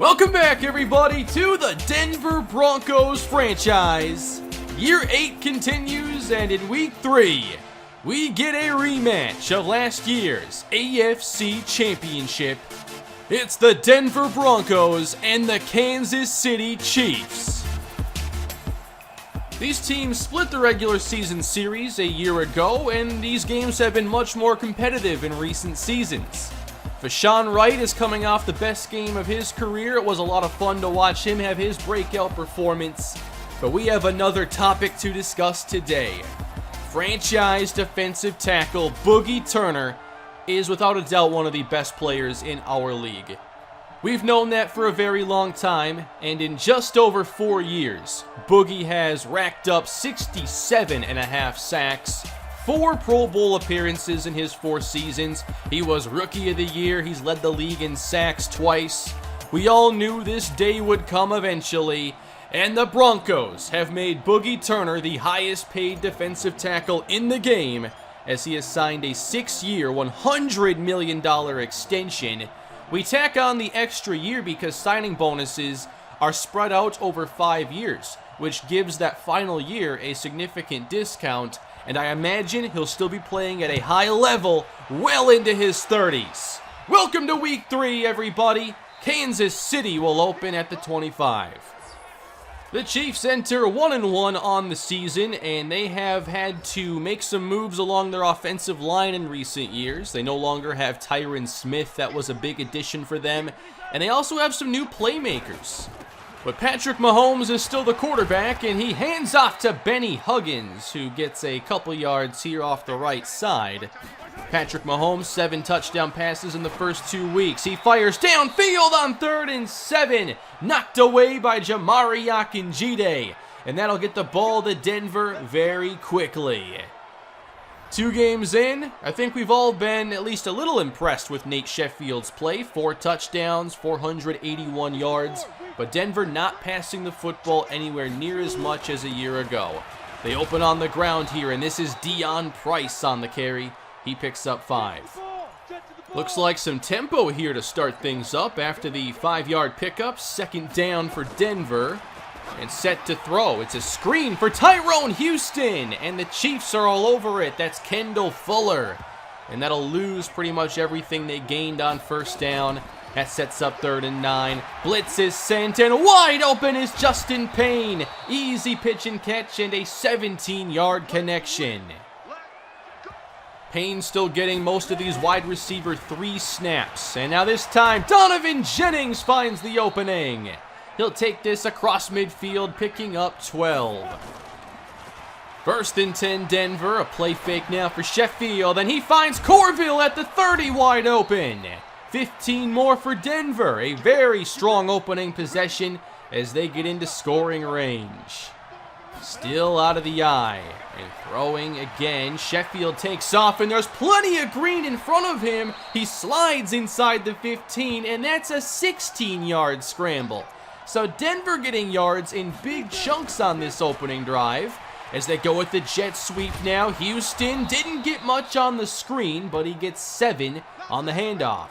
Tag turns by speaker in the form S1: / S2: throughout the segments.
S1: Welcome back, everybody, to the Denver Broncos franchise. Year 8 continues, and in Week 3, we get a rematch of last year's AFC Championship. It's the Denver Broncos and the Kansas City Chiefs. These teams split the regular season series a year ago, and these games have been much more competitive in recent seasons. Fashawn Wright is coming off the best game of his career. It was a lot of fun to watch him have his breakout performance. But we have another topic to discuss today. Franchise defensive tackle Boogie Turner is without a doubt one of the best players in our league. We've known that for a very long time, and in just over 4 years, Boogie has racked up 67.5 sacks, 4 Pro Bowl appearances in his 4 seasons. He was Rookie of the Year. He's led the league in sacks twice. We all knew this day would come eventually, and the Broncos have made Boogie Turner the highest paid defensive tackle in the game, as he has signed a 6-year, $100 million extension. We tack on the extra year because signing bonuses are spread out over 5 years, which gives that final year a significant discount, and I imagine he'll still be playing at a high level well into his 30s. Welcome to Week 3, everybody. Kansas City will open at the 25. The Chiefs enter 1-1 on the season, and they have had to make some moves along their offensive line in recent years. They no longer have Tyron Smith. That was a big addition for them, and they also have some new playmakers. But Patrick Mahomes is still the quarterback, and he hands off to Benny Huggins, who gets a couple yards here off the right side. Patrick Mahomes, 7 touchdown passes in the first 2 weeks. He fires downfield on 3rd and 7, knocked away by Jamari Akinjide, and that'll get the ball to Denver very quickly. 2 games in, I think we've all been at least a little impressed with Nate Sheffield's play. 4 touchdowns, 481 yards. But Denver not passing the football anywhere near as much as a year ago. They open on the ground here, and this is Deion Price on the carry. He picks up 5. Looks like some tempo here to start things up after the 5-yard pickup. 2nd down for Denver, and set to throw. It's a screen for Tyrone Houston, and the Chiefs are all over it. That's Kendall Fuller, and that'll lose pretty much everything they gained on 1st down. That sets up 3rd and 9. Blitz is sent, and wide open is Justin Payne. Easy pitch and catch, and a 17-yard connection. Payne still getting most of these wide receiver 3 snaps. And now this time, Donovan Jennings finds the opening. He'll take this across midfield, picking up 12. 1st and 10 Denver. A play fake now for Sheffield, and he finds Corville at the 30 wide open. 15 more for Denver. A very strong opening possession as they get into scoring range. Still out of the eye. And throwing again. Sheffield takes off, and there's plenty of green in front of him. He slides inside the 15, and that's a 16-yard scramble. So Denver getting yards in big chunks on this opening drive. As they go with the jet sweep now. Houston didn't get much on the screen, but he gets 7 on the handoff.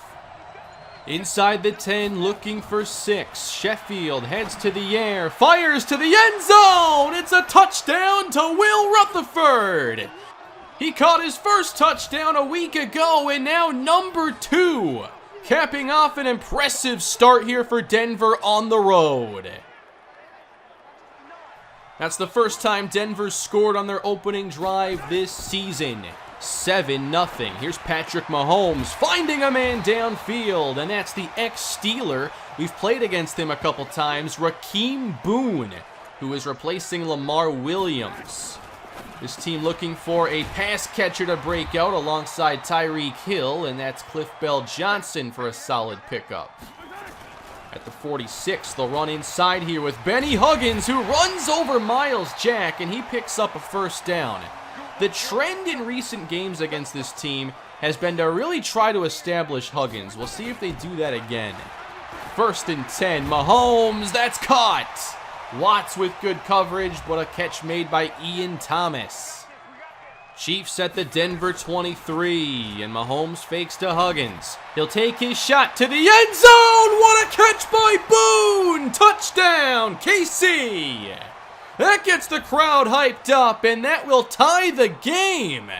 S1: Inside the 10, looking for 6. Sheffield heads to the air, fires to the end zone. It's a touchdown to Will Rutherford. He caught his first touchdown a week ago, and now number 2. Capping off an impressive start here for Denver on the road. That's the first time Denver scored on their opening drive this season. 7-0. Here's Patrick Mahomes finding a man downfield, and that's the ex-Steeler. We've played against him a couple times, Rakeem Boone, who is replacing Lamar Williams. This team looking for a pass catcher to break out alongside Tyreek Hill, and that's Cliff Bell Johnson for a solid pickup. At the 46, they'll run inside here with Benny Huggins, who runs over Miles Jack, and he picks up a 1st down. The trend in recent games against this team has been to really try to establish Huggins. We'll see if they do that again. 1st and 10, Mahomes, that's caught. Watts with good coverage, but a catch made by Ian Thomas. Chiefs at the Denver 23, and Mahomes fakes to Huggins. He'll take his shot to the end zone! What a catch by Boone! Touchdown, KC! That gets the crowd hyped up, and that will tie the game.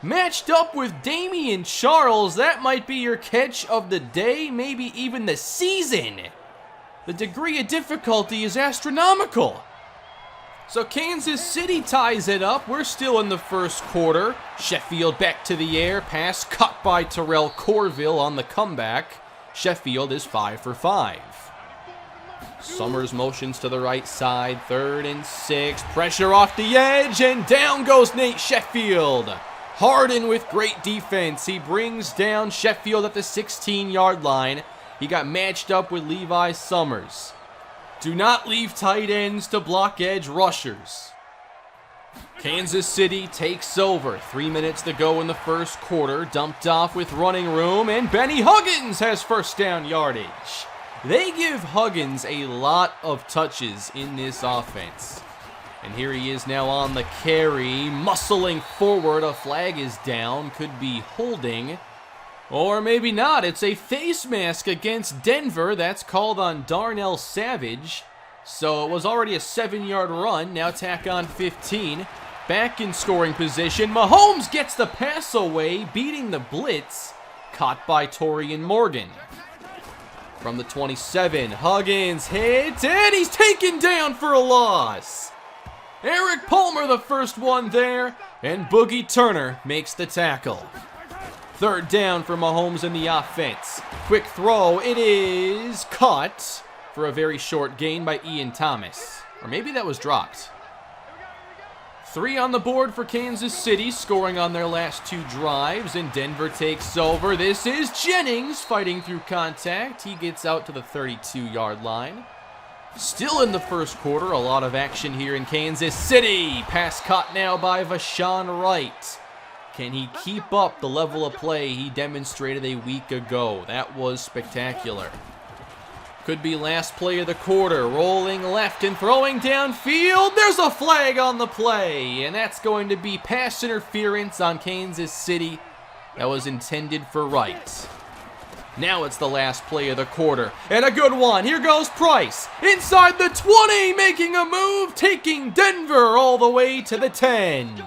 S1: Matched up with Damian Charles, that might be your catch of the day, maybe even the season. The degree of difficulty is astronomical. So Kansas City ties it up. We're still in the first quarter. Sheffield back to the air. Pass cut by Terrell Corville on the comeback. Sheffield is 5 for 5. Summers motions to the right side. 3rd and 6. Pressure off the edge, and down goes Nate Sheffield. Harden with great defense. He brings down Sheffield at the 16-yard line. He got matched up with Levi Summers. Do not leave tight ends to block edge rushers. Kansas City takes over. 3 minutes to go in the first quarter. Dumped off with running room, and Benny Huggins has first down yardage. They give Huggins a lot of touches in this offense. And here he is now on the carry, muscling forward. A flag is down, could be holding. Or maybe not. It's a face mask against Denver. That's called on Darnell Savage. So it was already a 7-yard run. Now tack on 15. Back in scoring position. Mahomes gets the pass away, beating the blitz. Caught by Torian Morgan. From the 27, Huggins hits, and he's taken down for a loss. Eric Palmer the first one there, and Boogie Turner makes the tackle. 3rd down for Mahomes in the offense. Quick throw, it is caught for a very short gain by Ian Thomas. Or maybe that was dropped. 3 on the board for Kansas City, scoring on their last 2 drives, and Denver takes over. This is Jennings fighting through contact. He gets out to the 32-yard line. Still in the first quarter, a lot of action here in Kansas City. Pass caught now by Vashawn Wright. Can he keep up the level of play he demonstrated a week ago? That was spectacular. Could be last play of the quarter. Rolling left and throwing downfield. There's a flag on the play, and that's going to be pass interference on Kansas City. That was intended for Wright. Now it's the last play of the quarter, and a good one. Here goes Price. Inside the 20, making a move, taking Denver all the way to the 10.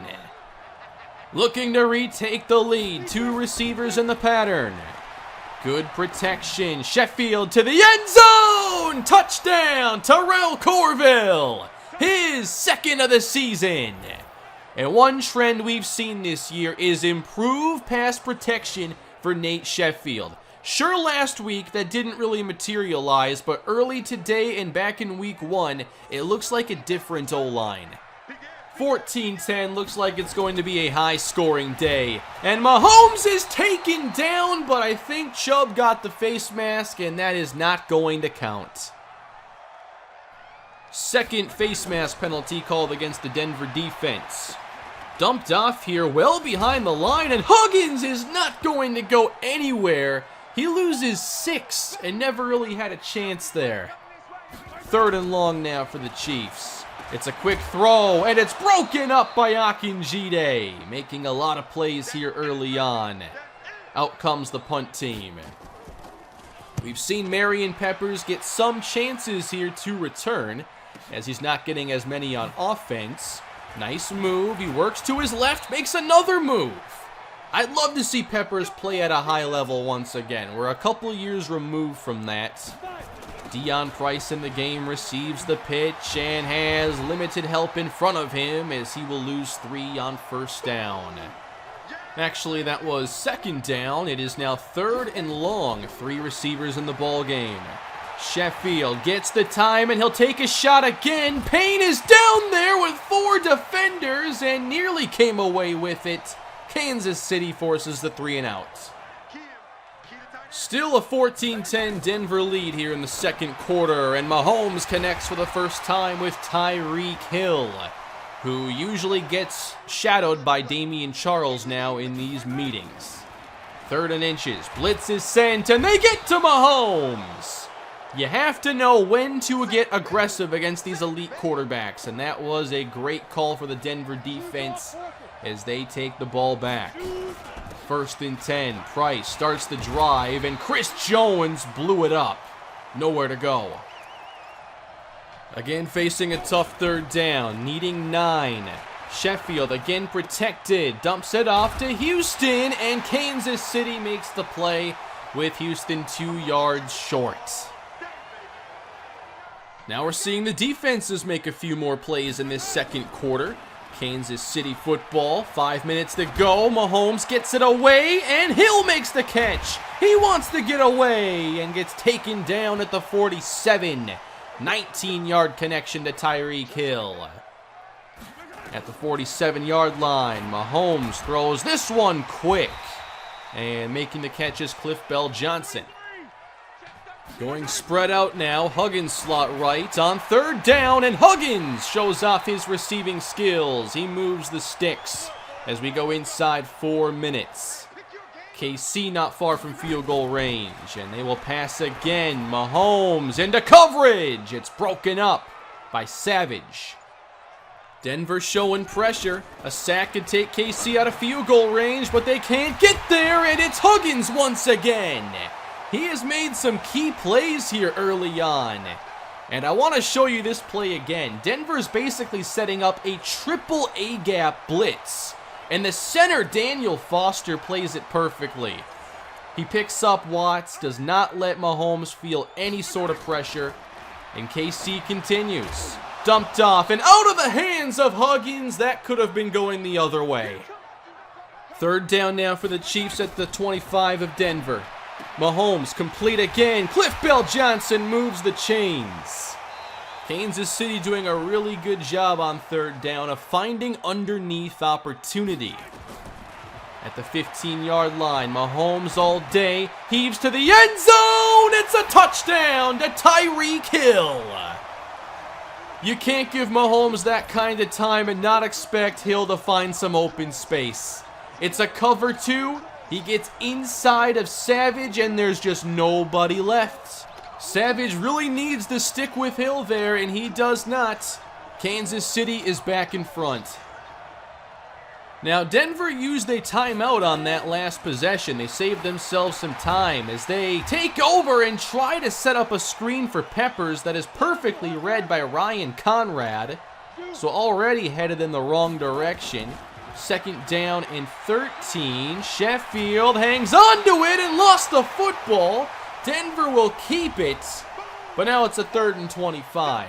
S1: Looking to retake the lead. 2 receivers in the pattern. Good protection. Sheffield to the end zone. Touchdown, Terrell Corville. His 2nd of the season. And one trend we've seen this year is improved pass protection for Nate Sheffield. Sure, last week that didn't really materialize, but early today and back in week 1, it looks like a different O-line. 14-10 looks like it's going to be a high-scoring day. And Mahomes is taken down, but I think Chubb got the face mask, and that is not going to count. 2nd face mask penalty called against the Denver defense. Dumped off here well behind the line, and Huggins is not going to go anywhere. He loses 6 and never really had a chance there. 3rd and long now for the Chiefs. It's a quick throw, and it's broken up by Akinjide, making a lot of plays here early on. Out comes the punt team. We've seen Marion Peppers get some chances here to return, as he's not getting as many on offense. Nice move. He works to his left, makes another move. I'd love to see Peppers play at a high level once again. We're a couple years removed from that. Deion Price in the game receives the pitch and has limited help in front of him as he will lose 3 on 1st down. Actually, that was 2nd down. It is now 3rd and long. 3 receivers in the ball game. Sheffield gets the time, and he'll take a shot again. Payne is down there with 4 defenders and nearly came away with it. Kansas City forces the 3 and out. Still a 14-10 Denver lead here in the 2nd quarter, and Mahomes connects for the first time with Tyreek Hill, who usually gets shadowed by Damian Charles now in these meetings. 3rd and inches, blitz is sent, and they get to Mahomes. You have to know when to get aggressive against these elite quarterbacks, and that was a great call for the Denver defense as they take the ball back. 1st and 10. Price starts the drive, and Chris Jones blew it up. Nowhere to go. Again facing a tough 3rd down, needing 9. Sheffield again protected, dumps it off to Houston, and Kansas City makes the play with Houston 2 yards short. Now we're seeing the defenses make a few more plays in this 2nd quarter. Kansas City football, 5 minutes to go. Mahomes gets it away, and Hill makes the catch. He wants to get away and gets taken down at the 47. 19-yard connection to Tyreek Hill. At the 47-yard line, Mahomes throws this one quick. And making the catch is Cliff Bell-Johnson. Going spread out now, Huggins slot right on 3rd down, and Huggins shows off his receiving skills. He moves the sticks as we go inside 4 minutes. KC not far from field goal range, and they will pass again. Mahomes into coverage. It's broken up by Savage. Denver showing pressure. A sack could take KC out of field goal range, but they can't get there, and it's Huggins once again. He has made some key plays here early on. And I want to show you this play again. Denver's basically setting up a triple A-gap blitz. And the center, Daniel Foster, plays it perfectly. He picks up Watts, does not let Mahomes feel any sort of pressure. And KC continues. Dumped off and out of the hands of Huggins. That could have been going the other way. 3rd down now for the Chiefs at the 25 of Denver. Mahomes complete again. Cliff Bell-Johnson moves the chains. Kansas City doing a really good job on 3rd down of finding underneath opportunity. At the 15-yard line, Mahomes all day heaves to the end zone. It's a touchdown to Tyreek Hill. You can't give Mahomes that kind of time and not expect Hill to find some open space. It's a cover 2. He gets inside of Savage, and there's just nobody left. Savage really needs to stick with Hill there, and he does not. Kansas City is back in front. Now, Denver used a timeout on that last possession. They saved themselves some time as they take over and try to set up a screen for Peppers that is perfectly read by Ryan Conrad. So already headed in the wrong direction. 2nd down and 13. Sheffield hangs on to it and lost the football. Denver will keep it, but now it's a 3rd and 25.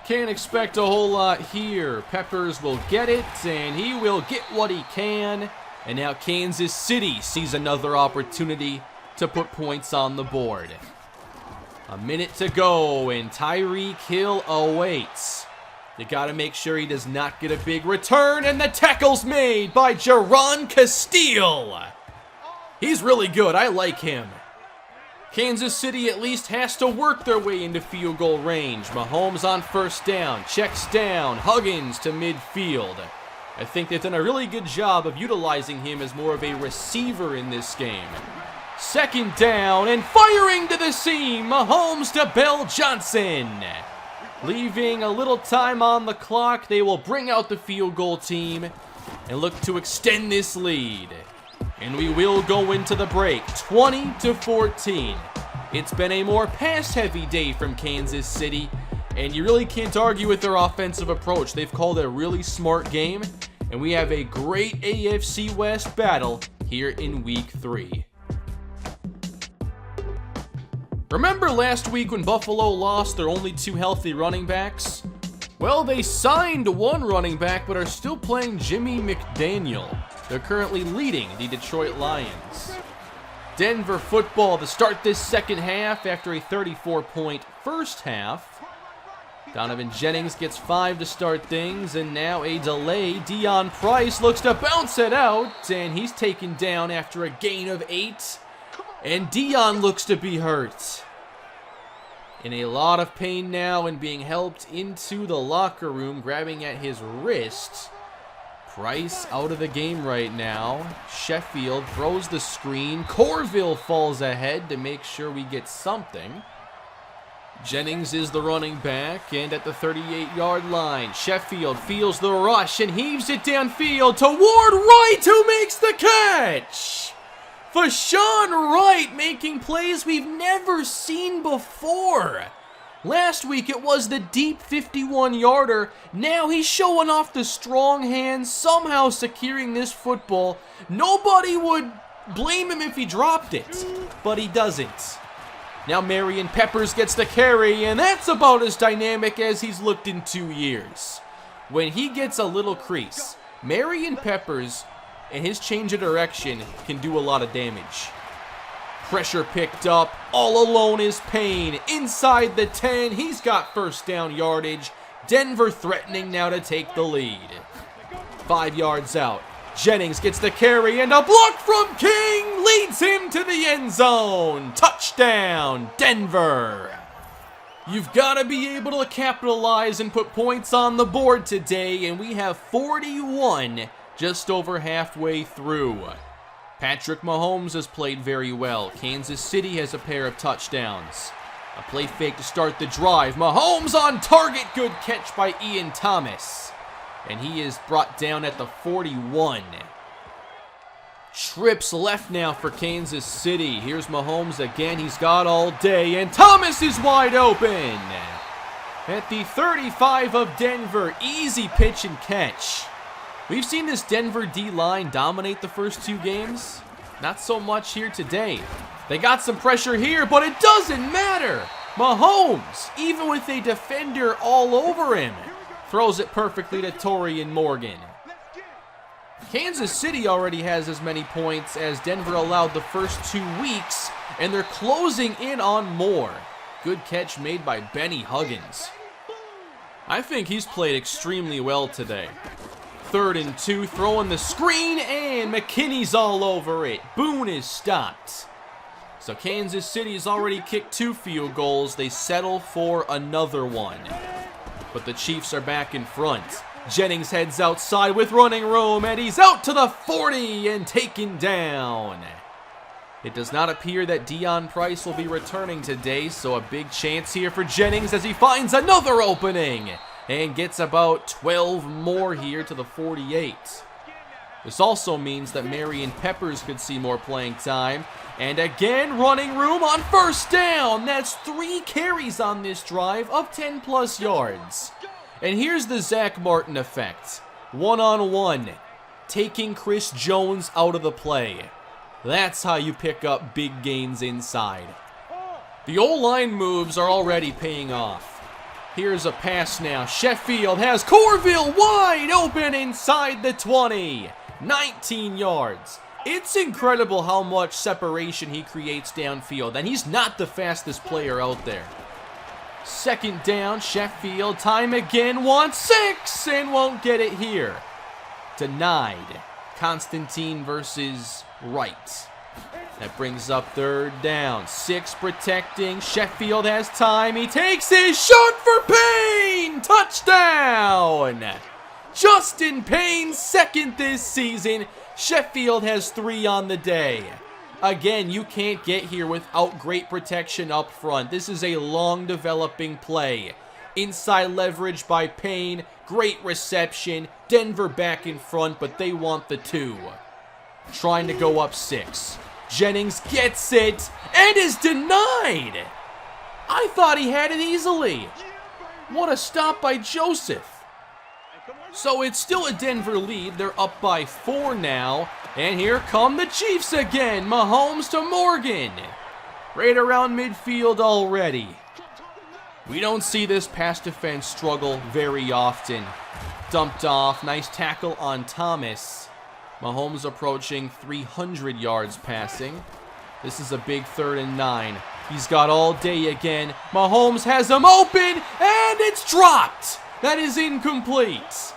S1: Can't expect a whole lot here. Peppers will get it, and he will get what he can. And now Kansas City sees another opportunity to put points on the board. A minute to go, and Tyreek Hill awaits. They got to make sure he does not get a big return, and the tackle's made by Jaron Castile. He's really good. I like him. Kansas City at least has to work their way into field goal range. Mahomes on 1st down, checks down, Huggins to midfield. I think they've done a really good job of utilizing him as more of a receiver in this game. 2nd down and firing to the seam, Mahomes to Bell-Johnson. Leaving a little time on the clock, they will bring out the field goal team and look to extend this lead. And we will go into the break, 20-14. It's been a more pass-heavy day from Kansas City, and you really can't argue with their offensive approach. They've called a really smart game, and we have a great AFC West battle here in Week 3. Remember last week when Buffalo lost their only 2 healthy running backs? Well, they signed 1 running back, but are still playing Jimmy McDaniel. They're currently leading the Detroit Lions. Denver football to start this 2nd half after a 34-point first half. Donovan Jennings gets 5 to start things, and now a delay. Deion Price looks to bounce it out, and he's taken down after a gain of 8. And Deion looks to be hurt. In a lot of pain now and being helped into the locker room, grabbing at his wrist. Price out of the game right now. Sheffield throws the screen. Corville falls ahead to make sure we get something. Jennings is the running back, and at the 38-yard line, Sheffield feels the rush and heaves it downfield to Ward Wright, who makes the catch! Fashawn Wright making plays we've never seen before. Last week it was the deep 51-yarder. Now he's showing off the strong hands, somehow securing this football. Nobody would blame him if he dropped it, but he doesn't. Now Marion Peppers gets the carry, and that's about as dynamic as he's looked in 2 years. When he gets a little crease, Marion Peppers and his change of direction can do a lot of damage. Pressure picked up, all alone is Payne. Inside the 10, he's got first down yardage. Denver threatening now to take the lead. 5 yards out. Jennings gets the carry, and a block from King leads him to the end zone. Touchdown, Denver. You've got to be able to capitalize and put points on the board today, and we have 41 just over halfway through. Patrick Mahomes has played very well. Kansas City has a pair of touchdowns. A play fake to start the drive. Mahomes on target. Good catch by Ian Thomas. And he is brought down at the 41. Trips left now for Kansas City. Here's Mahomes again. He's got all day, and Thomas is wide open. At the 35 of Denver, easy pitch and catch. We've seen this Denver D-line dominate the first 2 games. Not so much here today. They got some pressure here, but it doesn't matter. Mahomes, even with a defender all over him, throws it perfectly to Torian Morgan. Kansas City already has as many points as Denver allowed the first 2 weeks, and they're closing in on more. Good catch made by Benny Huggins. I think he's played extremely well today. 3rd and 2, throwing the screen, and McKinney's all over it. Boone is stopped. So Kansas City's already kicked 2 field goals. They settle for another one. But the Chiefs are back in front. Jennings heads outside with running room, and he's out to the 40 and taken down. It does not appear that Dion Price will be returning today, so a big chance here for Jennings as he finds another opening and gets about 12 more here to the 48. This also means that Marion Peppers could see more playing time. And again, running room on first down. That's 3 carries on this drive of 10+ yards. And here's the Zach Martin effect. 1-on-1, taking Chris Jones out of the play. That's how you pick up big gains inside. The O-line moves are already paying off. Here's a pass now. Sheffield has Corville wide open inside the 20. 19 yards. It's incredible how much separation he creates downfield, and he's not the fastest player out there. 2nd down, Sheffield, time again, wants 6, and won't get it here. Denied. Constantine versus Wright. That brings up 3rd down. 6 protecting. Sheffield has time. He takes his shot for Payne. Touchdown. Justin Payne, 2nd this season. Sheffield has 3 on the day. Again, you can't get here without great protection up front. This is a long developing play. Inside leverage by Payne. Great reception. Denver back in front, but they want the 2. Trying to go up 6. Jennings gets it and is denied. I thought he had it easily. What a stop by Joseph. So it's still a Denver lead. They're up by 4 now. And here come the Chiefs again. Mahomes to Morgan. Right around midfield already. We don't see this pass defense struggle very often. Dumped off. Nice tackle on Thomas. Mahomes approaching 300 yards passing. This is a big 3rd and 9. He's got all day again. Mahomes has him open, and it's dropped. That is incomplete.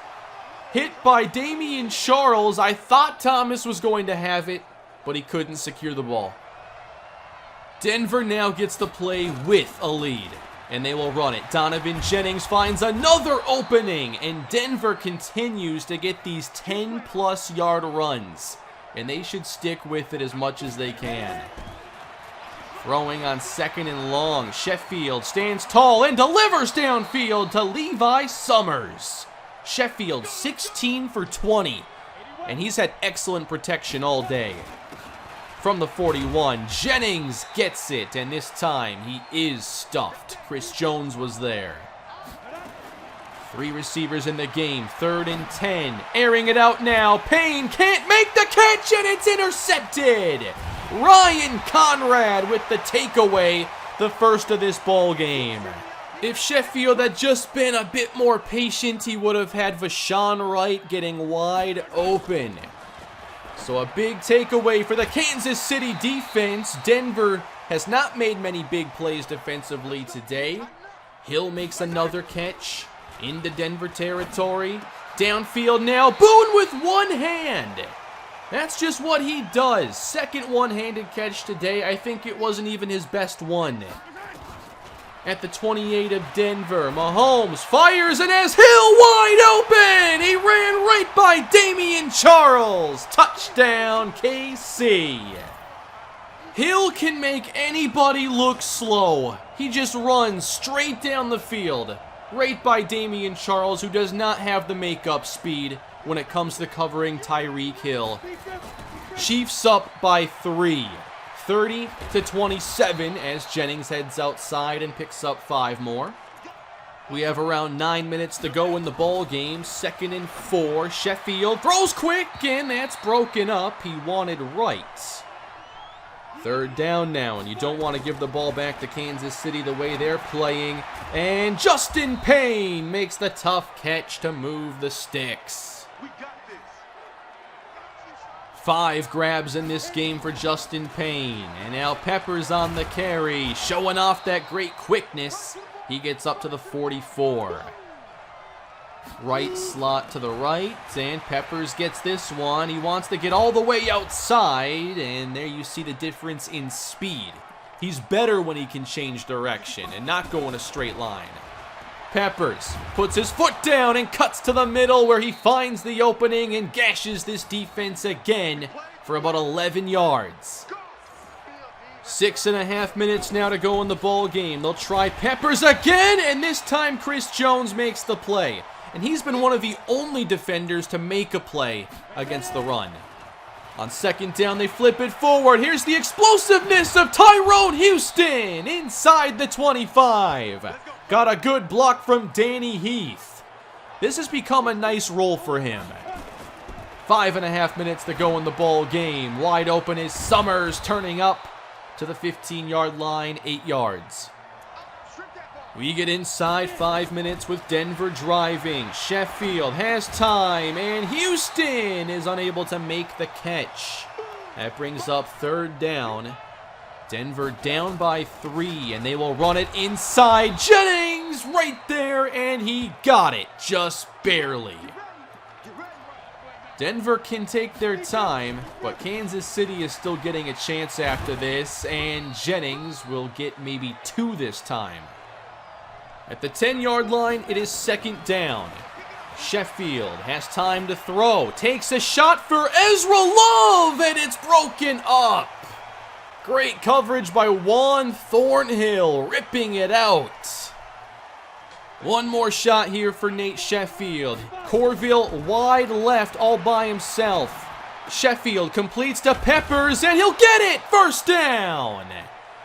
S1: Hit by Damian Charles. I thought Thomas was going to have it, but he couldn't secure the ball. Denver now gets the play with a lead, and they will run it. Donovan Jennings finds another opening, and Denver continues to get these 10+ yard runs, and they should stick with it as much as they can. Throwing on 2nd and long. Sheffield stands tall and delivers downfield to Levi Summers. Sheffield 16 for 20. And he's had excellent protection all day. From the 41, Jennings gets it, and this time he is stuffed. Chris Jones was there. 3 receivers in the game, 3rd and 10. Airing it out now. Payne can't make the catch, and it's intercepted. Ryan Conrad with the takeaway, the first of this ball game. If Sheffield had just been a bit more patient, he would have had Vashawn Wright getting wide open. So a big takeaway for the Kansas City defense. Denver has not made many big plays defensively today. Hill makes another catch into Denver territory. Downfield now. Boone with one hand. That's just what he does. Second one-handed catch today. I think it wasn't even his best one. At the 28 of Denver, Mahomes fires and has Hill wide open. He ran right by Damian Charles. Touchdown, KC. Hill can make anybody look slow. He just runs straight down the field, right by Damian Charles, who does not have the makeup speed when it comes to covering Tyreek Hill. Chiefs up by 3. 30-27 as Jennings heads outside and picks up 5 more. We have around 9 minutes to go in the ball game. 2nd and 4. Sheffield throws quick, and that's broken up. He wanted right. 3rd down now, and you don't want to give the ball back to Kansas City the way they're playing. And Justin Payne makes the tough catch to move the sticks. 5 grabs in this game for Justin Payne. And now Peppers on the carry, showing off that great quickness. He gets up to the 44. Right slot to the right, and Peppers gets this one. He wants to get all the way outside, and there you see the difference in speed. He's better when he can change direction and not go in a straight line. Peppers puts his foot down and cuts to the middle where he finds the opening and gashes this defense again for about 11 yards. 6.5 minutes now to go in the ball game. They'll try Peppers again, and this time Chris Jones makes the play. And he's been one of the only defenders to make a play against the run. On 2nd down, they flip it forward. Here's the explosiveness of Tyrone Houston inside the 25. Got a good block from Danny Heath. This has become a nice role for him. 5.5 minutes to go in the ball game. Wide open is Summers, turning up to the 15-yard line, 8 yards. We get inside 5 minutes with Denver driving. Sheffield has time, and Houston is unable to make the catch. That brings up 3rd down. Denver down by 3, and they will run it inside. Jennings right there, and he got it, just barely. Denver can take their time, but Kansas City is still getting a chance after this, and Jennings will get maybe 2 this time. At the 10-yard line, it is 2nd down. Sheffield has time to throw. Takes a shot for Ezra Love, and it's broken up. Great coverage by Juan Thornhill, ripping it out. One more shot here for Nate Sheffield. Corville wide left all by himself. Sheffield completes to Peppers, and he'll get it! 1st down!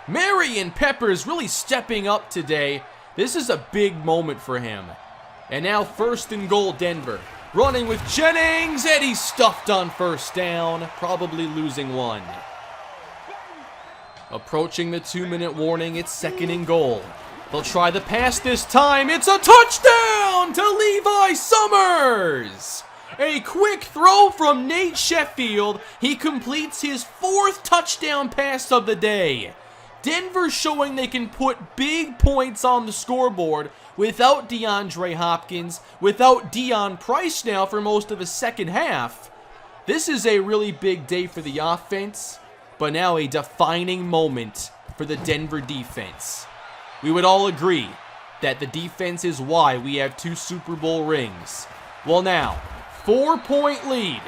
S1: Marion Peppers really stepping up today. This is a big moment for him. And now 1st and goal, Denver. Running with Jennings, and he's stuffed on 1st down, probably losing 1. Approaching the 2-minute warning, it's 2nd and goal. They'll try the pass this time. It's a touchdown to Levi Summers! A quick throw from Nate Sheffield. He completes his 4th touchdown pass of the day. Denver showing they can put big points on the scoreboard without DeAndre Hopkins, without Deion Price now for most of the second half. This is a really big day for the offense, but now a defining moment for the Denver defense. We would all agree that the defense is why we have 2 Super Bowl rings. Well now, 4-point lead.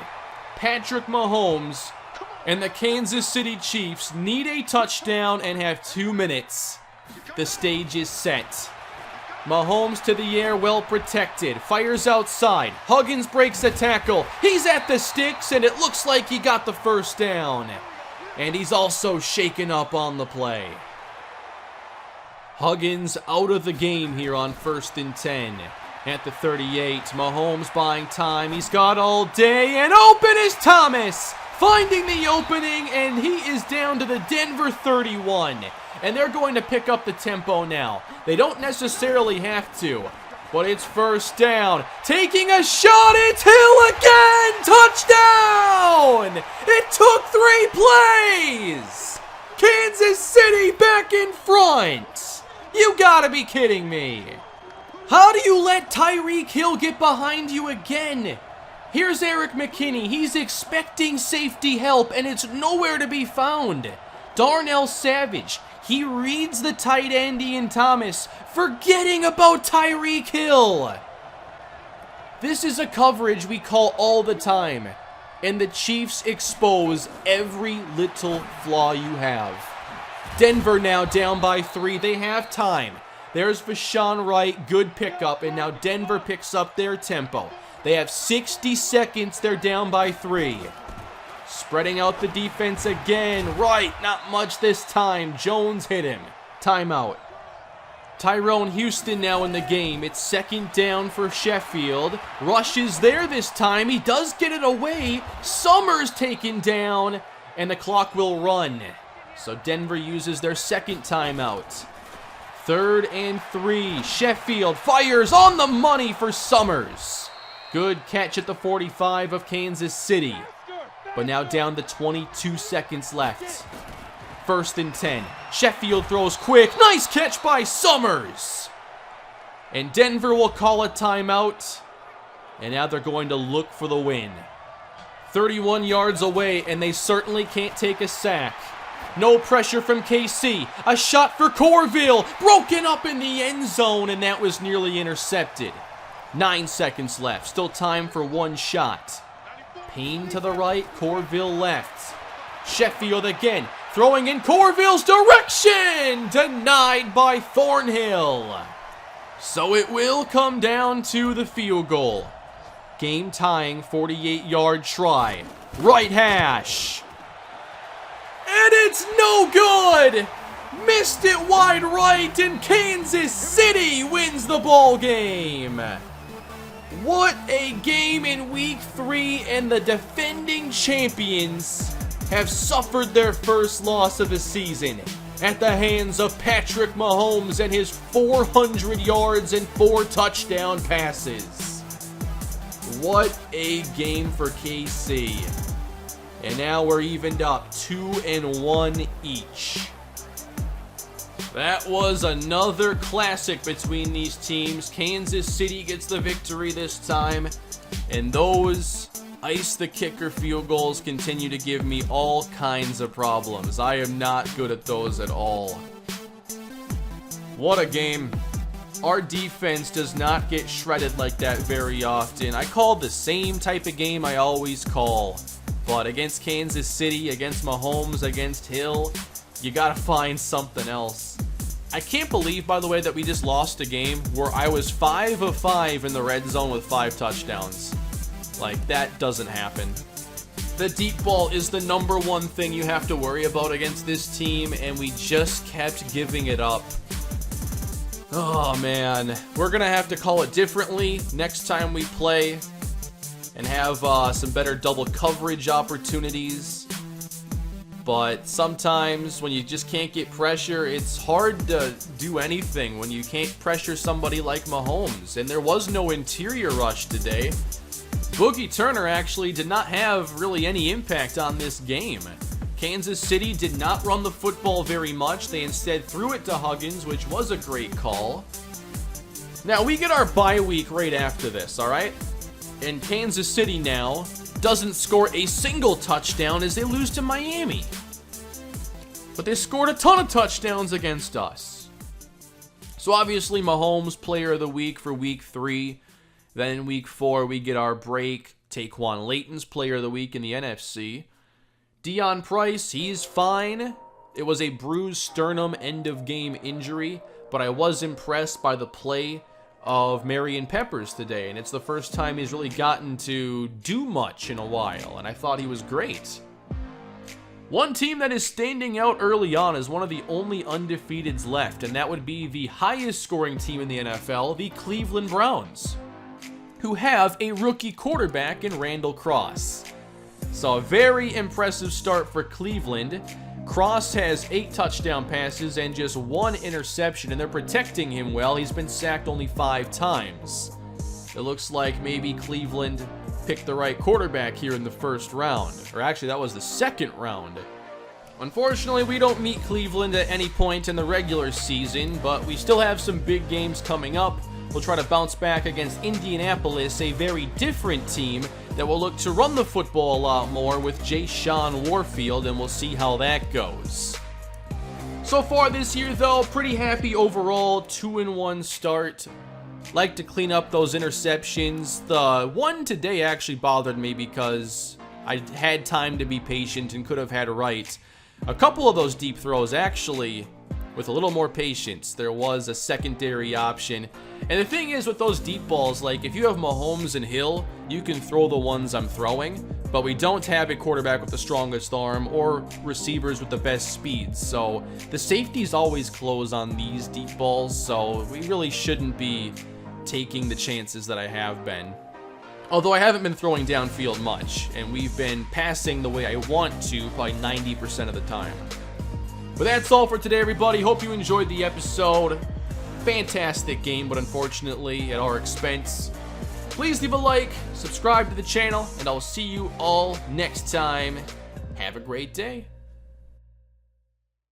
S1: Patrick Mahomes And the Kansas City Chiefs need a touchdown and have 2 minutes. The stage is set. Mahomes to the air, well protected. Fires outside. Huggins breaks the tackle. He's at the sticks, and it looks like he got the first down. And he's also shaken up on the play. Huggins out of the game here on 1st and 10. At the 38, Mahomes buying time. He's got all day, and open is Thomas. Finding the opening, and he is down to the Denver 31. And they're going to pick up the tempo now. They don't necessarily have to, but it's first down. Taking a shot, it's Hill again! Touchdown! It took 3 plays! Kansas City back in front! You gotta be kidding me! How do you let Tyreek Hill get behind you again? Here's Eric McKinney. He's expecting safety help, and it's nowhere to be found. Darnell Savage, he reads the tight end Ian Thomas, forgetting about Tyreek Hill. This is a coverage we call all the time, and the Chiefs expose every little flaw you have. Denver now down by 3. They have time. There's Fashawn Wright, good pickup, and now Denver picks up their tempo. They have 60 seconds, they're down by 3. Spreading out the defense again. Right, not much this time. Jones hit him. Timeout. Tyrone Houston now in the game. It's 2nd down for Sheffield. Rush is there this time. He does get it away. Summers taken down, and the clock will run. So Denver uses their 2nd timeout. 3rd and 3. Sheffield fires on the money for Summers. Good catch at the 45 of Kansas City. But now down to 22 seconds left. 1st and 10. Sheffield throws quick. Nice catch by Summers. And Denver will call a timeout. And now they're going to look for the win. 31 yards away, and they certainly can't take a sack. No pressure from KC. A shot for Corville. Broken up in the end zone, and that was nearly intercepted. 9 seconds left. Still time for one shot. Payne to the right. Corville left. Sheffield again. Throwing in Corville's direction. Denied by Thornhill. So it will come down to the field goal. Game tying 48-yard try. Right hash. And it's no good! Missed it wide right, and Kansas City wins the ball game. What a game in week 3, and the defending champions have suffered their first loss of the season at the hands of Patrick Mahomes and his 400 yards and 4 touchdown passes. What a game for KC. And now we're evened up 2-1 each. That was another classic between these teams. Kansas City gets the victory this time. And those ice the kicker field goals continue to give me all kinds of problems. I am not good at those at all. What a game. Our defense does not get shredded like that very often. I call the same type of game I always call. But against Kansas City, against Mahomes, against Hill, you gotta find something else. I can't believe, by the way, that we just lost a game where I was 5 of 5 in the red zone with 5 touchdowns. Like, that doesn't happen. The deep ball is the number one thing you have to worry about against this team, and we just kept giving it up. Oh, man. We're gonna have to call it differently next time we play and have some better double coverage opportunities. But sometimes when you just can't get pressure, it's hard to do anything when you can't pressure somebody like Mahomes. And there was no interior rush today. Boogie Turner actually did not have really any impact on this game. Kansas City did not run the football very much. They instead threw it to Huggins, which was a great call. Now, we get our bye week right after this, alright? And Kansas City now doesn't score a single touchdown as they lose to Miami. But they scored a ton of touchdowns against us. So obviously Mahomes player of the week for week 3. Then in week 4 we get our break. Taquan Layton's player of the week in the NFC. Deion Price, he's fine. It was a bruised sternum end-of-game injury, but I was impressed by the play of Marion Peppers today, and it's the first time he's really gotten to do much in a while, and I thought he was great. One team that is standing out early on is one of the only undefeateds left, and that would be the highest scoring team in the NFL, the Cleveland Browns, who have a rookie quarterback in Randall Cross. So a very impressive start for Cleveland. Cross has 8 touchdown passes and just 1 interception, and they're protecting him well. He's been sacked only 5 times. It looks like maybe Cleveland picked the right quarterback here in the first round. Or actually, that was the second round. Unfortunately, we don't meet Cleveland at any point in the regular season, but we still have some big games coming up. We'll try to bounce back against Indianapolis, a very different team that will look to run the football a lot more with Sean Warfield, and we'll see how that goes. So far this year, though, pretty happy overall. 2-1 start. Like to clean up those interceptions. The one today actually bothered me because I had time to be patient and could have had right. A couple of those deep throws actually, with a little more patience, there was a secondary option. And the thing is with those deep balls, like if you have Mahomes and Hill, you can throw the ones I'm throwing, but we don't have a quarterback with the strongest arm or receivers with the best speed. So the safeties always close on these deep balls, so we really shouldn't be taking the chances that I have been. Although I haven't been throwing downfield much, and we've been passing the way I want to by 90% of the time. But that's all for today, everybody. Hope you enjoyed the episode. Fantastic game, but unfortunately at our expense. Please leave a like, subscribe to the channel, and I'll see you all next time. Have a great day.